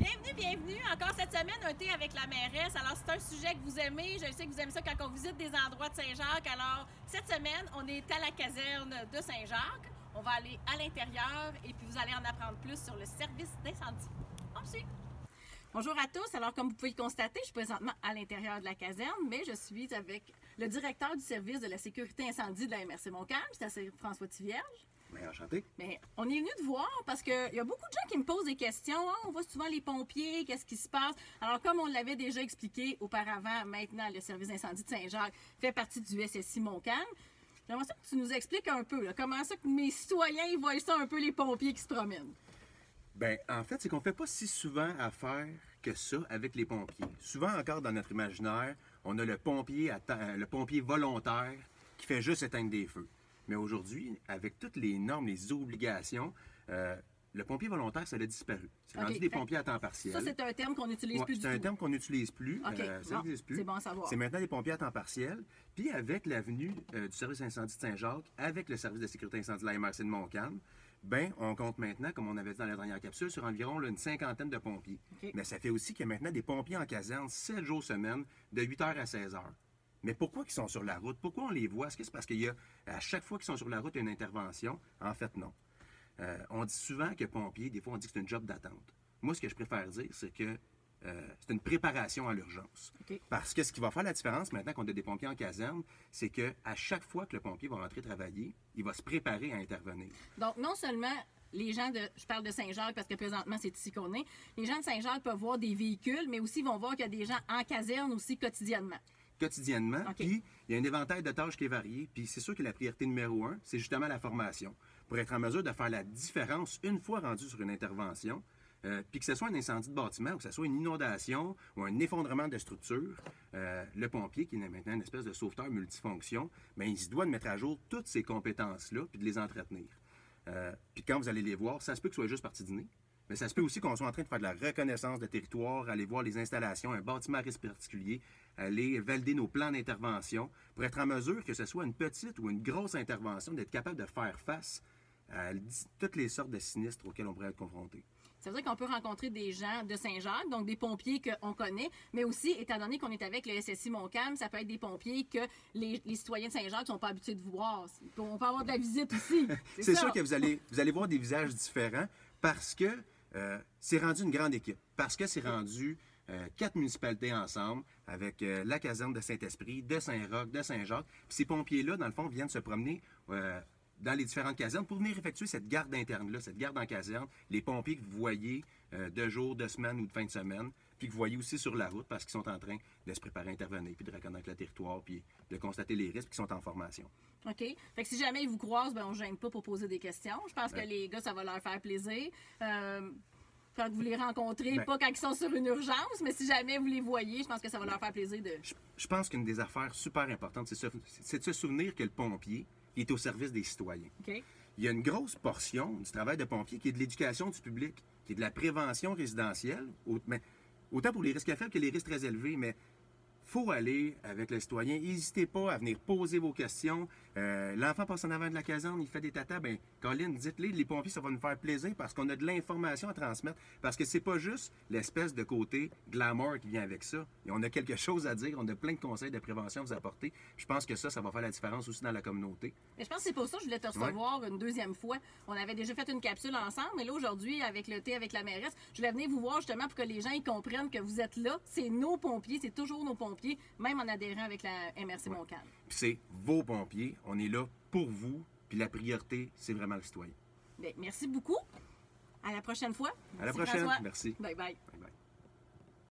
Bienvenue, bienvenue. Encore cette semaine, un thé avec la mairesse. Alors, c'est un sujet que vous aimez. Je sais que vous aimez ça quand on visite des endroits de Saint-Jacques. Alors, cette semaine, on est à la caserne de Saint-Jacques. On va aller à l'intérieur et puis vous allez en apprendre plus sur le service d'incendie. On me suit. Bonjour à tous. Alors, comme vous pouvez le constater, je suis présentement à l'intérieur de la caserne, mais je suis avec le directeur du service de la sécurité incendie de la MRC Montcalm, c'est François Thivierge. Bien, enchanté. Mais on est venu te voir parce qu'il y a beaucoup de gens qui me posent des questions. Hein? On voit souvent les pompiers, qu'est-ce qui se passe? Alors, comme on l'avait déjà expliqué auparavant, maintenant, le service d'incendie de Saint-Jacques fait partie du SSI Montcalm. J'aimerais ça que tu nous expliques un peu, là, comment ça que mes citoyens ils voient ça un peu, les pompiers qui se promènent. Bien, en fait, c'est qu'on ne fait pas si souvent affaire que ça avec les pompiers. Souvent encore dans notre imaginaire, on a le pompier volontaire qui fait juste éteindre des feux. Mais aujourd'hui, avec toutes les normes, les obligations, le pompier volontaire, ça a disparu. C'est rendu des pompiers à temps partiel. Ça, c'est un terme qu'on n'utilise plus du tout. C'est un terme qu'on n'utilise plus. Ça Bon, n'existe plus. c'est bon à savoir. C'est maintenant des pompiers à temps partiel. Puis avec l'avenue du service incendie de Saint-Jacques, avec le service de sécurité incendie de la MRC de Montcalm, ben, on compte maintenant, comme on avait dit dans la dernière capsule, sur environ une cinquantaine de pompiers. Mais ça fait aussi qu'il y a maintenant des pompiers en caserne 7 jours semaine, de 8h à 16h. Mais pourquoi ils sont sur la route? Pourquoi on les voit? Est-ce que c'est parce qu'il y a, à chaque fois qu'ils sont sur la route, il y a une intervention? En fait, non. On dit souvent que pompiers, des fois, on dit que c'est un job d'attente. Moi, ce que je préfère dire, c'est que c'est une préparation à l'urgence. Parce que ce qui va faire la différence maintenant qu'on a des pompiers en caserne, c'est qu'à chaque fois que le pompier va rentrer travailler, il va se préparer à intervenir. Donc, non seulement les gens je parle de Saint-Jacques parce que présentement, c'est ici qu'on est, les gens de Saint-Jacques peuvent voir des véhicules, mais aussi vont voir qu'il y a des gens en caserne aussi quotidiennement. Puis il y a un éventail de tâches qui est varié, puis c'est sûr que la priorité numéro 1, c'est justement la formation, pour être en mesure de faire la différence une fois rendu sur une intervention, puis que ce soit un incendie de bâtiment, ou que ce soit une inondation, ou un effondrement de structure, le pompier, qui est maintenant une espèce de sauveteur multifonction, bien, il se doit de mettre à jour toutes ces compétences-là, puis de les entretenir. Puis quand vous allez les voir, ça se peut que ce soit juste parti dîner, mais ça se peut aussi qu'on soit en train de faire de la reconnaissance de territoire, aller voir les installations, un bâtiment à risque particulier, aller valider nos plans d'intervention pour être en mesure, que ce soit une petite ou une grosse intervention, d'être capable de faire face à toutes les sortes de sinistres auxquels on pourrait être confronté. Ça veut dire qu'on peut rencontrer des gens de Saint-Jacques, donc des pompiers qu'on connaît, mais aussi, étant donné qu'on est avec le SSI Montcalm, ça peut être des pompiers que les citoyens de Saint-Jacques ne sont pas habitués de voir. On peut avoir de la visite aussi. C'est sûr que vous allez voir des visages différents parce que c'est rendu une grande équipe, parce que c'est rendu 4 municipalités ensemble, avec la caserne de Saint-Esprit, de Saint-Roch, de Saint-Jacques. Puis ces pompiers-là, dans le fond, viennent se promener dans les différentes casernes pour venir effectuer cette garde interne-là, cette garde en caserne. Les pompiers que vous voyez de jour, de semaine ou de fin de semaine, puis que vous voyez aussi sur la route parce qu'ils sont en train de se préparer à intervenir, puis de reconnaître le territoire, puis de constater les risques, puis qu'ils sont en formation. OK. Fait que si jamais ils vous croisent, ben on ne gêne pas pour poser des questions. Je pense que les gars, ça va leur faire plaisir. Quand vous les rencontrez, pas quand ils sont sur une urgence, mais si jamais vous les voyez, je pense que ça va leur faire plaisir de... Je pense qu'une des affaires super importantes, c'est de se souvenir que le pompier, il est au service des citoyens. OK. Il y a une grosse portion du travail de pompier qui est de l'éducation du public, qui est de la prévention résidentielle, autant pour les risques faibles que les risques très élevés, mais faut aller avec le citoyen. N'hésitez pas à venir poser vos questions. L'enfant passe en avant de la caserne, il fait des tatas. Ben, Colin, dites-les, les pompiers, ça va nous faire plaisir parce qu'on a de l'information à transmettre. Parce que c'est pas juste l'espèce de côté glamour qui vient avec ça. Et on a quelque chose à dire, on a plein de conseils de prévention à vous apporter. Je pense que ça va faire la différence aussi dans la communauté. Mais je pense que c'est pour ça que je voulais te recevoir une deuxième fois. On avait déjà fait une capsule ensemble, mais là, aujourd'hui, avec le thé, avec la mairesse, je voulais venir vous voir justement pour que les gens ils comprennent que vous êtes là. C'est nos pompiers, c'est toujours nos pompiers, même en adhérant avec la MRC Montcalm. Puis c'est vos pompiers, on est là pour vous, puis la priorité, c'est vraiment le citoyen. Bien, merci beaucoup. À la prochaine fois. À la prochaine. François. Merci. Bye bye. Bye bye.